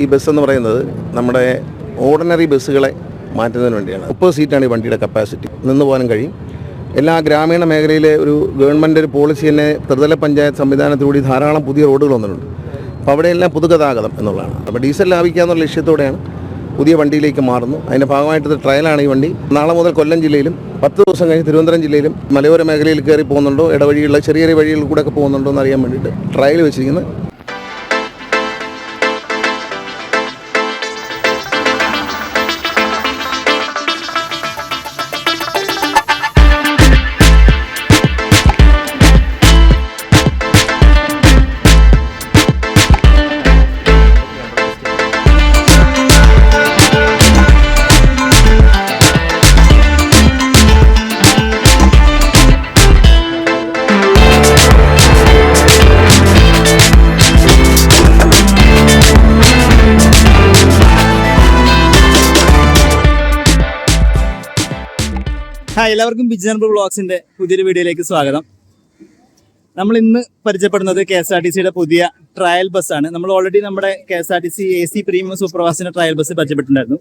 ഈ ബസ് എന്ന് പറയുന്നത് നമ്മുടെ ഓർഡിനറി ബസ്സുകളെ മാറ്റുന്നതിന് വേണ്ടിയാണ്. 30 സീറ്റാണ് ഈ വണ്ടിയുടെ കപ്പാസിറ്റി. നിന്ന് പോകാനും കഴിയും. എല്ലാ ഗ്രാമീണ മേഖലയിലെ ഒരു ഗവൺമെൻറ് ഒരു പോളിസി തന്നെ ത്രിതല പഞ്ചായത്ത് സംവിധാനത്തിലൂടെ ധാരാളം പുതിയ റോഡുകൾ വന്നിട്ടുണ്ട്. അപ്പോൾ അവിടെയെല്ലാം പൊതുഗതാഗതം എന്നുള്ളതാണ്. അപ്പോൾ ഡീസൽ ലാഭിക്കുക എന്നുള്ള ലക്ഷ്യത്തോടെയാണ് പുതിയ വണ്ടിയിലേക്ക് മാറുന്നു. അതിൻ്റെ ഭാഗമായിട്ട് ട്രയലാണ് ഈ വണ്ടി. നാളെ മുതൽ കൊല്ലം ജില്ലയിലും 10 ദിവസം കഴിഞ്ഞ് തിരുവനന്തപുരം ജില്ലയിലും മലയോര മേഖലയിൽ കയറി പോകുന്നുണ്ടോ, ഇടവഴിയുള്ള ചെറിയ ചെറിയ വഴികളിൽ കൂടെ ഒക്കെ പോകുന്നുണ്ടോ എന്ന് അറിയാൻ വേണ്ടിയിട്ട് ട്രയൽ വെച്ചിരിക്കുന്നത്. ഹായ്, എല്ലാവർക്കും ബിജനർബിൾ വ്ളോഗ്സിന്റെ പുതിയൊരു വീഡിയോയിലേക്ക് സ്വാഗതം. നമ്മൾ ഇന്ന് പരിചയപ്പെടുന്നത് KSRTCയുടെ പുതിയ ട്രയൽ ബസ്സാണ്. നമ്മൾ ഓൾറെഡി നമ്മുടെ KSRTC AC പ്രീമിയം സൂപ്പർഫാസ്റ്റിന്റെ ട്രയൽ ബസ് പരിചയപ്പെട്ടിട്ടുണ്ടായിരുന്നു.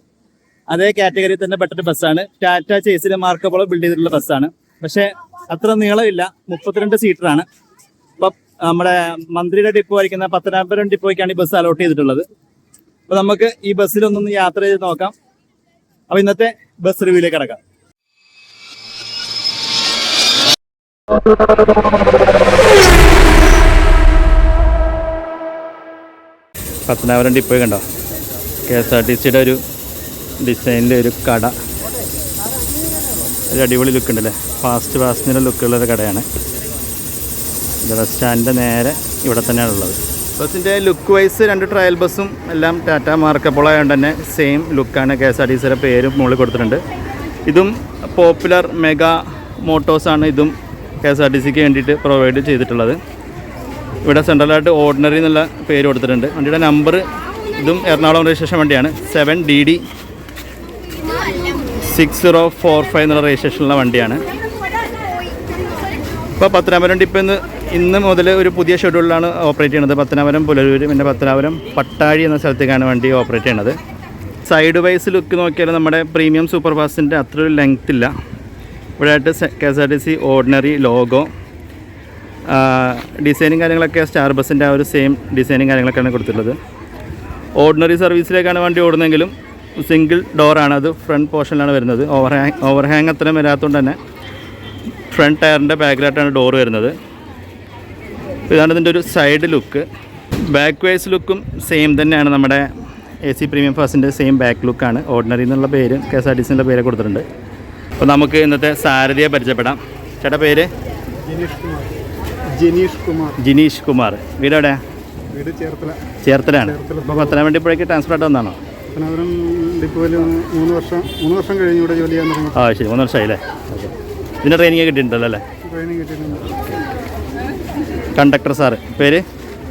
അതേ കാറ്റഗറിയിൽ തന്നെ പെട്ടൊരു ബസ്സാണ്. ടാറ്റ ചേസിലെ മാർക്കോപോളോ ബിൽഡ് ചെയ്തിട്ടുള്ള ബസ്സാണ്. പക്ഷേ അത്ര നീളമില്ല, 32 സീറ്ററാണ്. ഇപ്പം നമ്മുടെ മന്ത്രിയുടെ ഡിപ്പോ ആയിരിക്കുന്ന പത്തനാപുരം ഡിപ്പോയ്ക്കാണ് ഈ ബസ് അലോട്ട് ചെയ്തിട്ടുള്ളത്. അപ്പോൾ നമുക്ക് ഈ ബസ്സിലൊന്നൊന്ന് യാത്ര ചെയ്ത് നോക്കാം. അപ്പോൾ ഇന്നത്തെ ബസ് റിവ്യൂയിലേക്ക് കടക്കാം. പത്തനാപുരം ഡിപ്പോയിൽ കണ്ടോ, KSRTCയുടെ ഒരു ഡിസൈനിലെ ഒരു കട. ഒരു അടിപൊളി ലുക്ക് ഉണ്ടല്ലേ, ഫാസ്റ്റ് ഫാസ്റ്റിൻ്റെ ലുക്കുള്ളൊരു കടയാണ്. ബസ് സ്റ്റാൻഡിൻ്റെ നേരെ ഇവിടെ തന്നെയാണുള്ളത്. ബസ്സിൻ്റെ ലുക്ക് വൈസ് 2 ട്രയൽ ബസ്സും എല്ലാം ടാറ്റ മാർക്കോപോളോ ആയതുകൊണ്ട് തന്നെ സെയിം ലുക്കാണ്. KSRTCയുടെ പേരും മുകളിൽ കൊടുത്തിട്ടുണ്ട്. ഇതും പോപ്പുലർ മെഗാ മോട്ടോഴ്സാണ് ഇതും KSRTCക്ക് വേണ്ടിയിട്ട് പ്രൊവൈഡ് ചെയ്തിട്ടുള്ളത്. ഇവിടെ സെൻട്രലായിട്ട് ഓർഡിനറി എന്നുള്ള പേര് കൊടുത്തിട്ടുണ്ട്. വണ്ടിയുടെ നമ്പർ ഇതും എറണാകുളം രജിസ്ട്രേഷൻ വണ്ടിയാണ്. 7DD 6045 എന്നുള്ള രജിസ്ട്രേഷനുള്ള വണ്ടിയാണ്. ഇപ്പോൾ പത്തനാപുരം ഡിപ്പോ ഇന്ന് മുതൽ ഒരു പുതിയ ഷെഡ്യൂളിലാണ് ഓപ്പറേറ്റ് ചെയ്യുന്നത്. പത്തനാപുരം പുലരൂർ പിന്നെ പത്തനാപുരം പട്ടാഴി എന്ന സ്ഥലത്തേക്കാണ് വണ്ടി ഓപ്പറേറ്റ് ചെയ്യുന്നത്. സൈഡ് വൈസ് ലുക്ക് നോക്കിയാൽ നമ്മുടെ പ്രീമിയം സൂപ്പർ ഫാസ്റ്റിൻ്റെ അത്ര ഒരു ലെങ്ത് ഇല്ല. ഇവിടെ ആയിട്ട് KSRTC ഓർഡിനറി ലോഗോ, ഡിസൈനും കാര്യങ്ങളൊക്കെ സ്റ്റാർ ബസ്സിൻ്റെ ആ ഒരു സെയിം ഡിസൈനും കാര്യങ്ങളൊക്കെയാണ് കൊടുത്തിട്ടുള്ളത്. ഓർഡിനറി സർവീസിലേക്കാണ് വണ്ടി ഓടുന്നതെങ്കിലും സിംഗിൾ ഡോറാണ്, അത് ഫ്രണ്ട് പോർഷനിലാണ് വരുന്നത്. ഓവർഹാങ് അത്രയും വരാത്തതുകൊണ്ട് തന്നെ ഫ്രണ്ട് ടയറിൻ്റെ ബാക്കിലായിട്ടാണ് ഡോർ വരുന്നത്. ഇതാണ് ഇതിൻ്റെ ഒരു സൈഡ് ലുക്ക്. ബാക്ക് വൈസ് ലുക്കും സെയിം തന്നെയാണ്. നമ്മുടെ AC പ്രീമിയം ഫാസ്റ്റിൻ്റെ സെയിം ബാക്ക് ലുക്കാണ്. ഓർഡിനറി എന്നുള്ള പേര് KSRTC എന്നുള്ള പേര് കൊടുത്തിട്ടുണ്ട്. അപ്പോൾ നമുക്ക് ഇന്നത്തെ സാരഥിയെ പരിചയപ്പെടാം. ചേട്ടാ പേര്? ജിനീഷ് കുമാർ. വീട് എവിടെയാണ്? വീട് ചേർത്തലാണ്. അപ്പോൾ പത്തനാപുരം ഡിപ്പോഴേക്ക് ട്രാൻസ്ഫർ ആയിട്ട് വന്നാണോ? പത്തനാപുരം ഡിപ്പോയിൽ 3 വർഷം കഴിഞ്ഞ് ഇവിടെ ജോലി ചെയ്യാൻ തുടങ്ങി. ശരി, 3 വർഷമായി അല്ലേ? ഓക്കെ. ഇതിൻ്റെ ട്രെയിനിങ് കിട്ടിയിട്ടുണ്ടല്ലോ അല്ലേ? ട്രെയിനിങ് കിട്ടിയിട്ടുണ്ട്. കണ്ടക്ടർ സാറ് പേര്?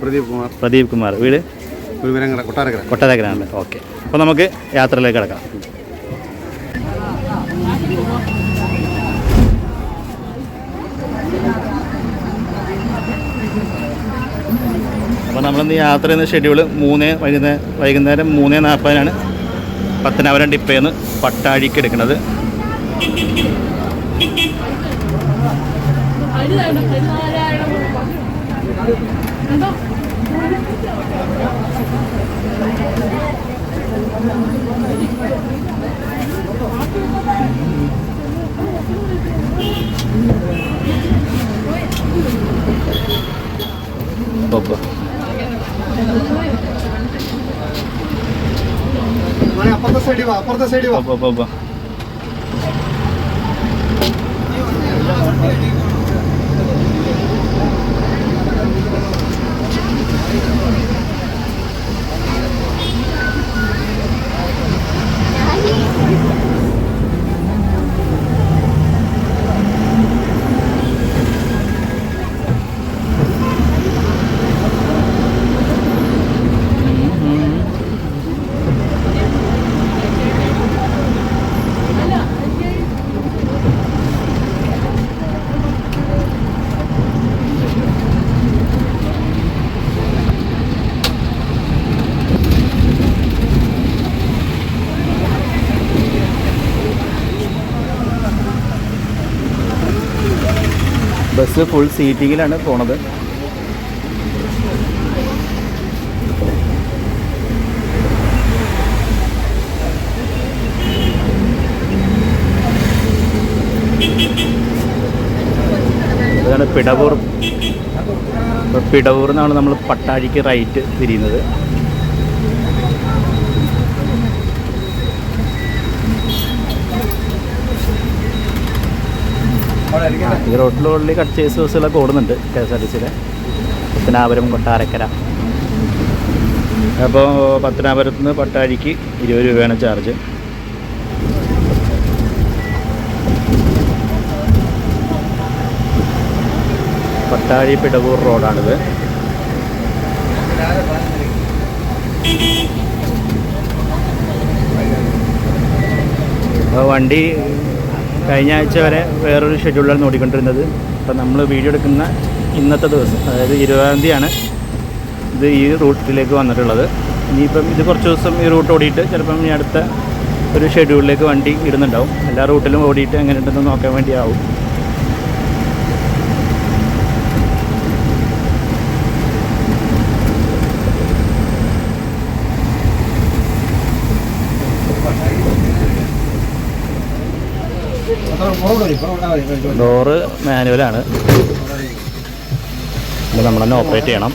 പ്രദീപ് കുമാർ. വീട്? കൊട്ടാരക്കരയാണല്ലേ? ഓക്കെ. അപ്പോൾ നമുക്ക് യാത്രയിലേക്ക് കിടക്കാം. അപ്പോൾ നമ്മളിന്ന് യാത്ര ചെയ്യുന്ന ഷെഡ്യൂൾ വൈകുന്നേരം 3:40 പത്തനാപുരം ഡിപ്പോയിൽ നിന്ന് പട്ടാഴിക്ക് എടുക്കുന്നത്. അപ്പുറത്തെ സൈഡ് വാ. ബസ് ഫുൾ സീറ്റിങ്ങിലാണ് പോണത്. ഇതാണ് പിടവൂർ. പിടവൂർ നിന്നാണ് നമ്മൾ പട്ടാഴിക്ക് റൈറ്റ് തിരിയുന്നത്. ഈ റോഡിലുള്ളിൽ കട്ട്ചേസ് ബസ്സുകളൊക്കെ ഓടുന്നുണ്ട് KSRTC. പത്തനാപുരം, കൊട്ടാരക്കര. അപ്പോൾ പത്തനാപുരത്ത് നിന്ന് പട്ടാഴിക്ക് 20 രൂപയാണ് ചാർജ്. പട്ടാഴി പിടവൂർ റോഡാണിത്. അപ്പോൾ വണ്ടി കഴിഞ്ഞ ആഴ്ച വരെ വേറൊരു ഷെഡ്യൂളിലാണ് ഓടിക്കൊണ്ടിരുന്നത്. അപ്പോൾ നമ്മൾ വീഡിയോ എടുക്കുന്ന ഇന്നത്തെ ദിവസം, അതായത് 20-ാം തീയതിയാണ് ഇത് ഈ റൂട്ടിലേക്ക് വന്നിട്ടുള്ളത്. ഇനിയിപ്പം ഇത് കുറച്ച് ദിവസം ഈ റൂട്ട് ഓടിയിട്ട് ചിലപ്പം ഇനി അടുത്ത ഒരു ഷെഡ്യൂളിലേക്ക് വണ്ടി ഇടുന്നുണ്ടാവും. എല്ലാ റൂട്ടിലും ഓടിയിട്ട് എങ്ങനെ ഉണ്ടെന്ന് നോക്കാൻ വേണ്ടിയാവും. ഡോറ് മാനുവലാണ്. ഇത് നമ്മൾ തന്നെ ഓപ്പറേറ്റ് ചെയ്യണം.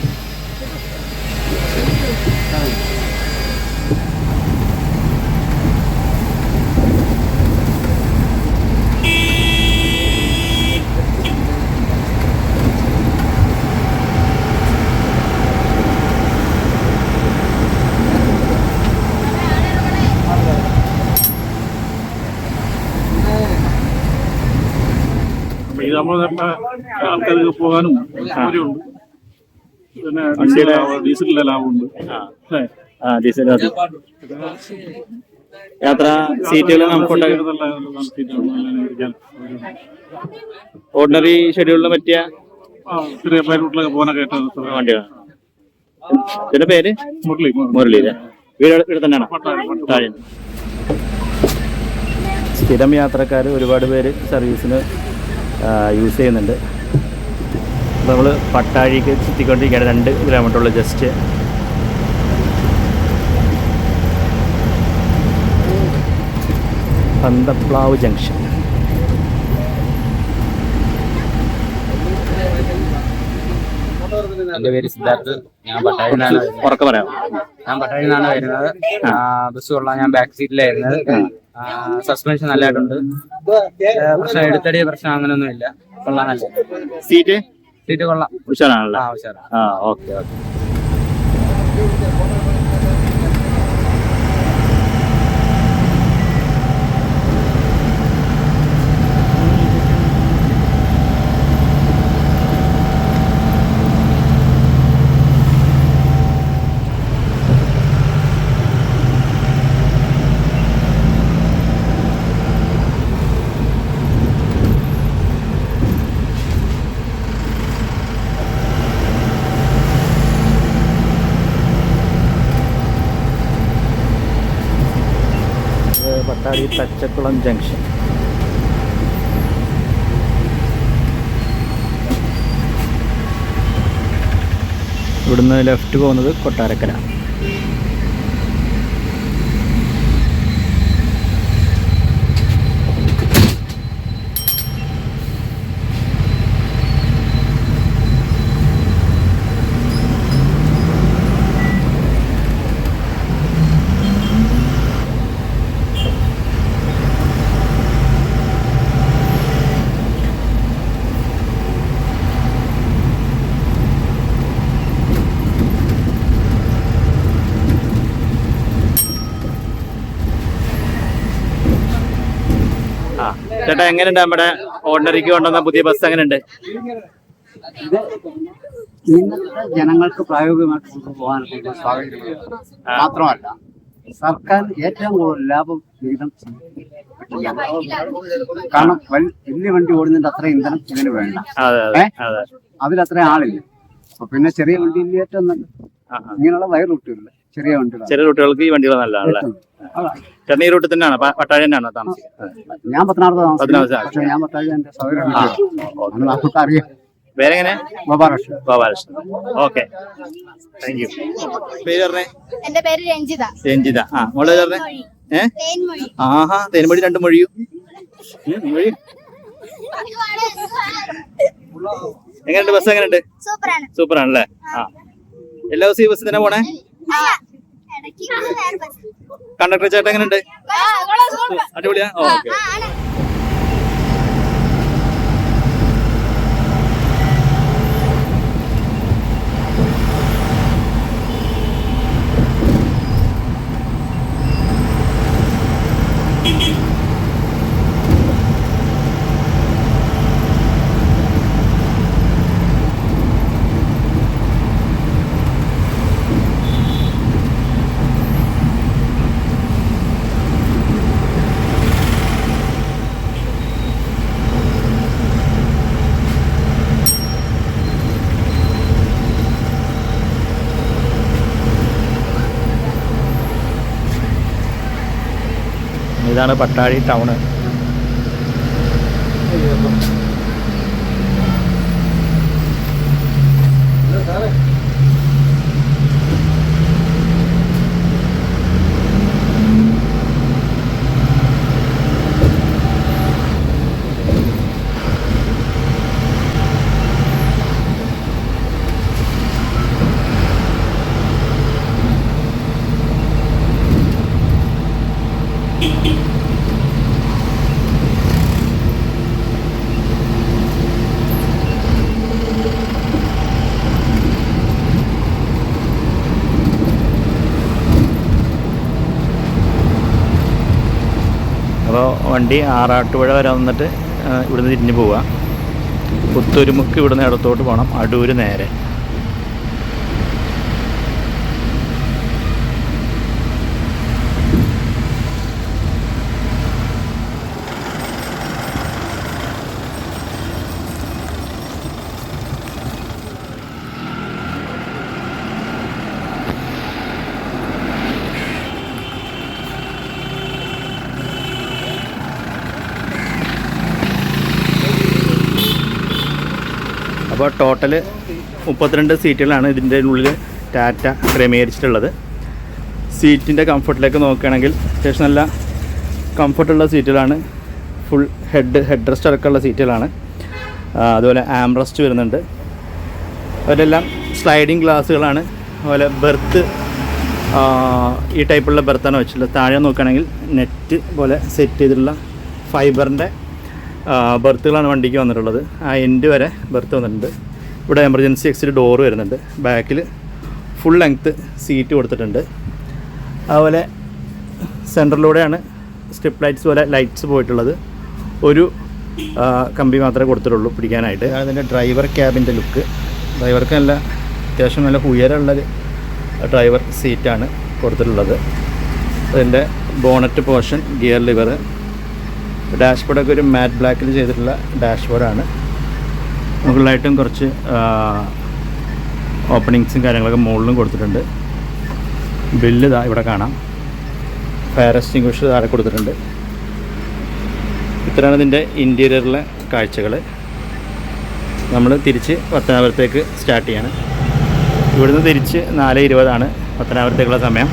ആൾക്കാർക്ക് പോകാനും സൗകര്യമുണ്ട്. പിന്നെ ഡീസലിലെ ലാഭമുണ്ട്. ഡീസൽ യാത്ര സീറ്റുകൾ ഓർഡിനറി ഷെഡ്യൂളിന് പറ്റിയ ചെറിയ റൂട്ടിലൊക്കെ പോകാനൊക്കെ വണ്ടിയാണ്. ഇതിന്റെ പേര് മുരളി. വീട് തന്നെയാണ്. സ്ഥിരം യാത്രക്കാർ ഒരുപാട് പേര് സർവീസിന് യൂസ് ചെയ്യുന്നുണ്ട്. അപ്പോൾ നമ്മൾ പട്ടാഴിക്ക് ചുറ്റിക്കൊണ്ടിരിക്കുകയാണ്. 2 കിലോമീറ്ററുള്ള ജസ്റ്റ്. പന്തപ്ലാവ് ജംഗ്ഷൻ. എന്റെ പേര് സിദ്ധാർത്ഥ്. ഞാൻ പട്ടാഴിയിൽ നിന്നാണ് ഉറക്കെ പറയാം. ഞാൻ പട്ടാഴിയിൽ നിന്നാണ് വരുന്നത്. ബസ് കൊള്ളാം. ഞാൻ ബാക്ക് സീറ്റിലായിരുന്നത്. സസ്പെൻഷൻ നല്ലതായിട്ടുണ്ട്. പ്രശ്നം എടുത്തടിയ പ്രശ്നം അങ്ങനെയൊന്നും ഇല്ല. കൊള്ളാം. നല്ല സീറ്റ് കൊള്ളാം. ഉഷാറാണല്ലോ. ഉഷാറാണ്. ഓക്കെ. പട്ടാഴി തച്ചക്കുളം ജംഗ്ഷൻ. ഇവിടുന്ന് ലെഫ്റ്റ് പോകുന്നത് കൊട്ടാരക്കര. ചേട്ടാ, എങ്ങനെയുണ്ട് നമ്മുടെ ഓർഡിനറിക്ക് കൊണ്ടുവന്ന പുതിയ ബസ്? എങ്ങനെയുണ്ട്? ജനങ്ങൾക്ക് പ്രായോഗികമായിട്ട് കൊണ്ടുപോകാനുള്ള സാഹചര്യം മാത്രമല്ല, സർക്കാർ ഏറ്റവും കൂടുതൽ ലാഭം വിഹിതം കാരണം വലിയ വണ്ടി ഓടുന്നതിന്റെ അത്ര ഇന്ധനം ഇതിന് വേണ്ട. അതിലത്ര ആളില്ല. അപ്പൊ പിന്നെ ചെറിയ വണ്ടിയിൽ ഏറ്റവും നല്ല ഇങ്ങനെയുള്ള വയർ റൂട്ടുകളിൽ ചെറിയ വണ്ടികളാണ്. ചെറിയ റൂട്ടുകൾക്ക് ഈ വണ്ടികൾ നല്ലതാണല്ലേ? ചേട്ടൻ ഈ റൂട്ടിൽ തന്നെയാണ്, പട്ടാഴി തന്നെയാണോ താമസിക്കുന്നത്? ഞാൻ പത്തനാപുരത്ത് പത്തനാപുരത്ത് താമസിക്കും. പക്ഷേ ഞാൻ പത്താഴി എന്റെ സൗകര്യം നമുക്ക് അറിയാം. പേരെങ്ങനെ? Gopalakrishnan. Gopalakrishnan. Okay, thank you. പേര് പറഞ്ഞേ? എന്റെ പേര് രഞ്ജിത. രഞ്ജിത. മോള് പറഞ്ഞേ? തേൻമൊഴി. ആഹാ, തേൻമൊഴി. 2 മൊഴിയും മൊഴി. എങ്ങനെയുണ്ട് ബസ്? എങ്ങനെയുണ്ട്? സൂപ്പറാണ്. സൂപ്പർ ആണല്ലേ? എല്ലാ ദിവസവും ഈ ബസ് തന്നെ പോണേ? കണ്ടക്ടർ ചേട്ടൻ എങ്ങനെയുണ്ട്? അടിപൊളിയാ? ഓക്കെ. ഇതാണ് പട്ടാഴി ടൗണ്. അപ്പോൾ വണ്ടി ആറാട്ടുപുഴ വരെ വന്നിട്ട് ഇവിടുന്ന് തിരിഞ്ഞ് പോവുക. പുത്തൂരുമുക്ക് ഇവിടുന്ന് ഇടത്തോട്ട് പോകണം, അടൂര് നേരെ. അപ്പോൾ ടോട്ടൽ 32 സീറ്റുകളാണ് ഇതിൻ്റെ ഉള്ളിൽ ടാറ്റ ക്രമീകരിച്ചിട്ടുള്ളത്. സീറ്റിൻ്റെ കംഫർട്ടിലേക്ക് നോക്കുകയാണെങ്കിൽ അത്യാവശ്യം നല്ല കംഫർട്ടുള്ള സീറ്റുകളാണ്. ഫുൾ ഹെഡ് റെസ്റ്റ് അടക്കമുള്ള സീറ്റുകളാണ്. അതുപോലെ ആംറസ്റ്റ് വരുന്നുണ്ട്. അവരെല്ലാം സ്ലൈഡിങ് ഗ്ലാസ്സുകളാണ്. അതുപോലെ ബെർത്ത് ഈ ടൈപ്പുള്ള ബെർത്താണ് വെച്ചിട്ടുള്ളത്. താഴെ നോക്കുകയാണെങ്കിൽ നെറ്റ് പോലെ സെറ്റ് ചെയ്തിട്ടുള്ള ഫൈബറിൻ്റെ ബെർത്തുകളാണ് വണ്ടിക്ക് വന്നിട്ടുള്ളത്. ആ എൻഡ് വരെ ബെർത്ത് വന്നിട്ടുണ്ട്. ഇവിടെ എമർജൻസി എക്സിറ്റ് ഡോറ് വരുന്നുണ്ട്. ബാക്കിൽ ഫുൾ ലെങ്ത്ത് സീറ്റ് കൊടുത്തിട്ടുണ്ട്. അതുപോലെ സെൻറ്ററിലൂടെയാണ് സ്ട്രിപ്പ് ലൈറ്റ്സ് പോലെ ലൈറ്റ്സ് പോയിട്ടുള്ളത്. ഒരു കമ്പി മാത്രമേ കൊടുത്തിട്ടുള്ളൂ പിടിക്കാനായിട്ട്. അതാണ് ഇതിൻ്റെ ഡ്രൈവർ ക്യാബിൻ്റെ ലുക്ക്. ഡ്രൈവർക്ക് നല്ല അത്യാവശ്യം നല്ല ഉയരമുള്ളൊരു ഡ്രൈവർ സീറ്റാണ് കൊടുത്തിട്ടുള്ളത്. അതിൻ്റെ ബോണറ്റ് പോർഷൻ, ഗിയർ ലിവർ, ഡാഷ്ബോർഡൊക്കെ ഒരു മാറ്റ് ബ്ലാക്കിൽ ചെയ്തിട്ടുള്ള ഡാഷ്ബോർഡാണ്. മുകളിലായിട്ടും കുറച്ച് ഓപ്പണിങ്സും കാര്യങ്ങളൊക്കെ മുകളിലും കൊടുത്തിട്ടുണ്ട്. ബില്ല് ഇതാ ഇവിടെ കാണാം. ഫയർ എക്സ്റ്റിംഗ്വിഷർ താഴെ കൊടുത്തിട്ടുണ്ട്. ഇത്രയാണ് ഇതിൻ്റെ ഇൻറ്റീരിയറിലെ കാഴ്ചകൾ. നമ്മൾ തിരിച്ച് പത്തനാപുരത്തേക്ക് സ്റ്റാർട്ട് ചെയ്യാണ്. ഇവിടുന്ന് തിരിച്ച് 4:20 പത്തനാപുരത്തേക്കുള്ള സമയം.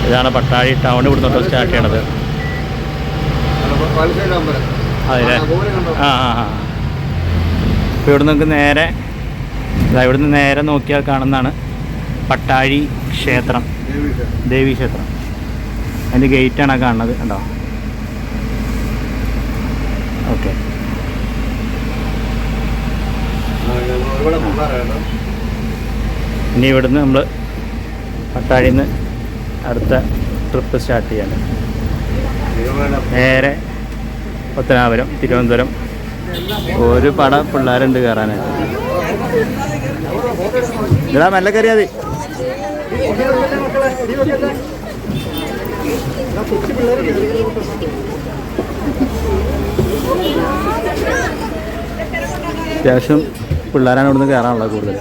ഇതാണ് പട്ടാഴി ടൗൺ. ഇവിടെ തൊട്ട് സ്റ്റാർട്ട് ചെയ്യണത്. അതെ. അപ്പോൾ ഇവിടെ നമുക്ക് നേരെ ഇവിടുന്ന് നേരെ നോക്കിയാൽ കാണുന്നതാണ് പട്ടാഴി ക്ഷേത്രം, ദേവി ക്ഷേത്രം. അതിൻ്റെ ഗേറ്റാണ് കാണുന്നത്, കണ്ടോ? ഓക്കെ. ഇനി ഇവിടുന്ന് നമ്മൾ പട്ടാഴിയിൽ നിന്ന് അടുത്ത ട്രിപ്പ് സ്റ്റാർട്ട് ചെയ്യാണ്. നേരെ പത്തനാപുരം, തിരുവനന്തപുരം ഒരു പട പിള്ളേരുണ്ട് കയറാനായിട്ട്. ഇതാ മെല്ലെ കയറിയാ മതി. അത്യാവശ്യം പിള്ളേരാണ് ഇവിടുന്ന് കയറാനുള്ളത് കൂടുതൽ.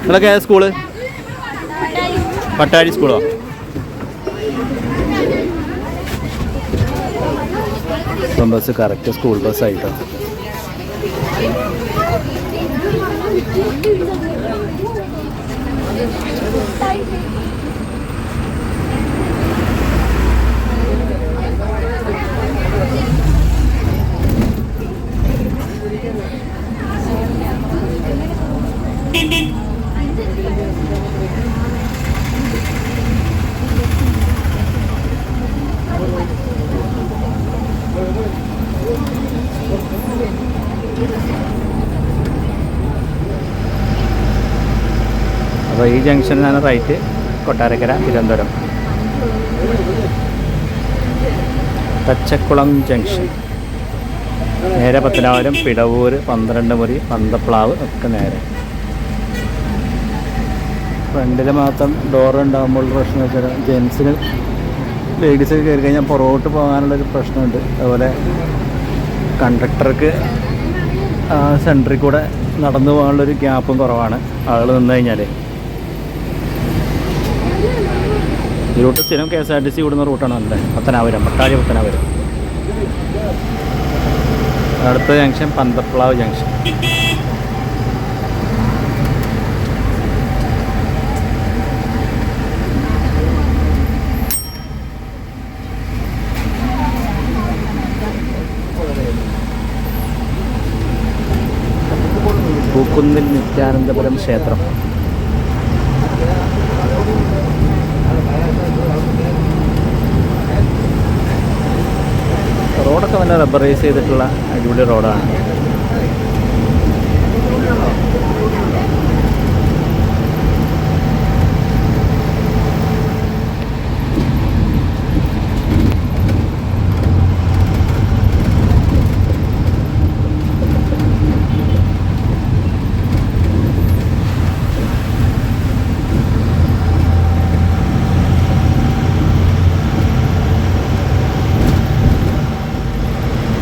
നിങ്ങളൊക്കെ ഏത് സ്കൂള്? പട്ടാഴി സ്കൂളോ? ബസ് കറക്റ്റ് സ്കൂൾ ബസ്സായിട്ടോ. അപ്പോൾ ഈ ജംഗ്ഷനിലാണ് റൈറ്റ്, കൊട്ടാരക്കര തിരുവനന്തപുരം. തച്ചക്കുളം ജംഗ്ഷൻ നേരെ പത്തനാപുരം, പിടവൂർ, 12 മുറി, പന്തപ്ലാവ് ഒക്കെ നേരെ. ഫ്രണ്ടിൽ മാത്രം ഡോറ് ഉണ്ടാകുമ്പോൾ പ്രശ്നം വെച്ചാൽ ജെൻസിന് ലേഡീസൊക്കെ കയറി കഴിഞ്ഞാൽ പുറകോട്ട് പോകാനുള്ളൊരു പ്രശ്നമുണ്ട്. അതുപോലെ കണ്ടക്ടർക്ക് സെൻറ്ററിൽ കൂടെ നടന്നു പോകാനുള്ളൊരു ഗ്യാപ്പും കുറവാണ് ആളുകൾ നിന്ന് കഴിഞ്ഞാൽ. ഈ റൂട്ട് സ്ഥിരം KSRTC വിടുന്ന റൂട്ടാണ് നമ്മുടെ പത്തനാപുരം, പട്ടാഴി പത്തനാപുരം. അടുത്ത ജംഗ്ഷൻ പന്തപ്ലാവ് ജംഗ്ഷൻ. പൂക്കുന്നിൽ നിത്യാനന്ദപുരം ക്ഷേത്രം. റോഡൊക്കെ നല്ല റബ്ബറൈസ് ചെയ്തിട്ടുള്ള അടിപൊളി റോഡാണ്.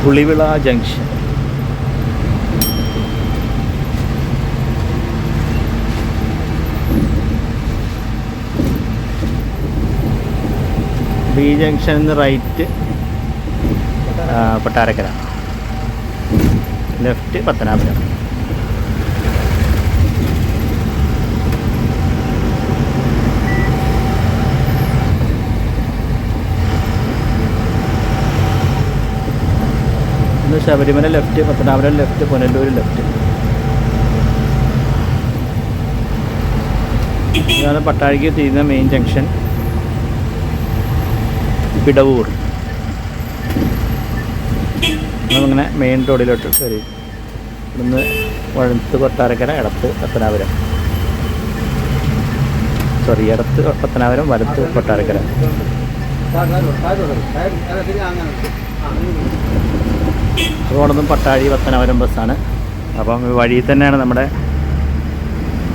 പുളിവിള ജംഗ്ഷൻ. ബി ജംഗ്ഷനിൽ നിന്ന് right Kottarakkara, left Pathanapuram. Sabarimala left, Pathanapuram left, Punalur left. ഇതാണ് പട്ടാഴിക്ക് തിരിയുന്ന മെയിൻ ജംഗ്ഷൻ. പിടവൂർ. നമ്മളിങ്ങനെ മെയിൻ റോഡിലോട്ട് കയറി. ഇവിടുന്ന് വലത്ത് കൊട്ടാരക്കര, ഇടത്ത് പത്തനാപുരം. സോറി, ഇടത്ത് പത്തനാപുരം, വലത്ത് കൊട്ടാരക്കര. റോഡൊന്നും പട്ടാഴി പത്തനാപുരം ബസ്സാണ്. അപ്പം വഴിയിൽ തന്നെയാണ് നമ്മുടെ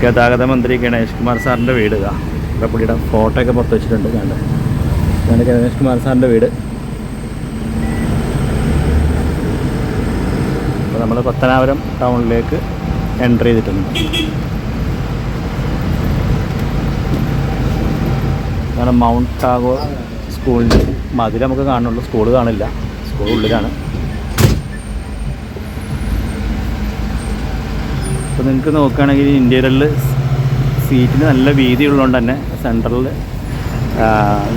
ഗതാഗത മന്ത്രി ഗണേഷ് കുമാർ സാറിൻ്റെ വീട്. ഇവിടെ പുള്ളിയുടെ ഫോട്ടോ ഒക്കെ പുറത്ത് വെച്ചിട്ടുണ്ട്. ഇതാണ് ഗണേഷ് കുമാർ സാറിൻ്റെ വീട്. അപ്പോൾ നമ്മൾ പത്തനാപുരം ടൗണിലേക്ക് എൻ്റർ ചെയ്തിട്ടുണ്ട്. ഇതാണ് മൗണ്ട് ടാഗോർ സ്കൂളിൻ്റെ മതിൽ നമുക്ക് കാണുന്നുള്ളൂ, സ്കൂൾ കാണില്ല, സ്കൂൾ ഉള്ളിലാണ്. അപ്പോൾ നിങ്ങൾക്ക് നോക്കുകയാണെങ്കിൽ ഇൻറ്റീരിയറിൽ സീറ്റിന് നല്ല വീതി ഉള്ളതുകൊണ്ട് തന്നെ സെൻട്രലിൽ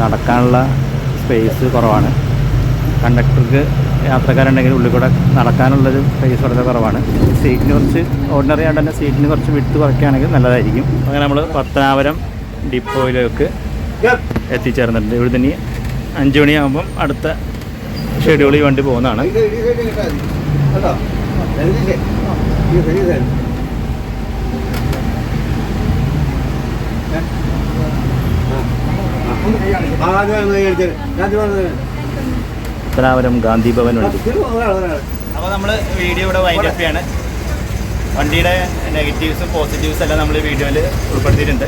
നടക്കാനുള്ള സ്പേസ് കുറവാണ്. കണ്ടക്ടർക്ക് യാത്രക്കാരുണ്ടെങ്കിൽ ഉള്ളിൽ കൂടെ നടക്കാനുള്ളൊരു സ്പേസ് വളരെ കുറവാണ്. സീറ്റിന് കുറച്ച് ഓർഡിനറി ആയിട്ട് തന്നെ സീറ്റിന് കുറച്ച് വിട്ട് കുറയ്ക്കുകയാണെങ്കിൽ നല്ലതായിരിക്കും. അങ്ങനെ നമ്മൾ പത്തനാപുരം ഡിപ്പോയിലേക്ക് എത്തിച്ചേർന്നിട്ടുണ്ട്. ഇവിടെ തന്നെ 5 മണിയാകുമ്പം അടുത്ത ഷെഡ്യൂളിൽ വണ്ടി പോകുന്നതാണ്. പത്തനാപുരം ഗാന്ധി ഭവൻ വണ്ടി. അപ്പോൾ നമ്മൾ വീഡിയോ ഇവിടെ വൈൻഡ് അപ്പ് ചെയ്യാണ്. വണ്ടിയുടെ നെഗറ്റീവ്സും പോസിറ്റീവ്സും എല്ലാം നമ്മൾ വീഡിയോയിൽ ഉൾപ്പെടുത്തിയിട്ടുണ്ട്.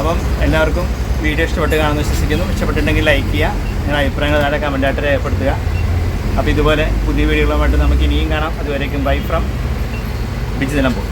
അപ്പം എല്ലാവർക്കും വീഡിയോ ഇഷ്ടപ്പെട്ട് കാണുമെന്ന് വിശ്വസിക്കുന്നു. ഇഷ്ടപ്പെട്ടിട്ടുണ്ടെങ്കിൽ ലൈക്ക് ചെയ്യുക, നിങ്ങളുടെ അഭിപ്രായങ്ങൾ താഴെ കമൻറ്റായിട്ട് രേഖപ്പെടുത്തുക. അപ്പോൾ ഇതുപോലെ പുതിയ വീഡിയോകളുമായിട്ട് നമുക്ക് ഇനിയും കാണാം. അതുവരേക്കും ബൈ ഫ്രം ബിജു നിലമ്പൂർ.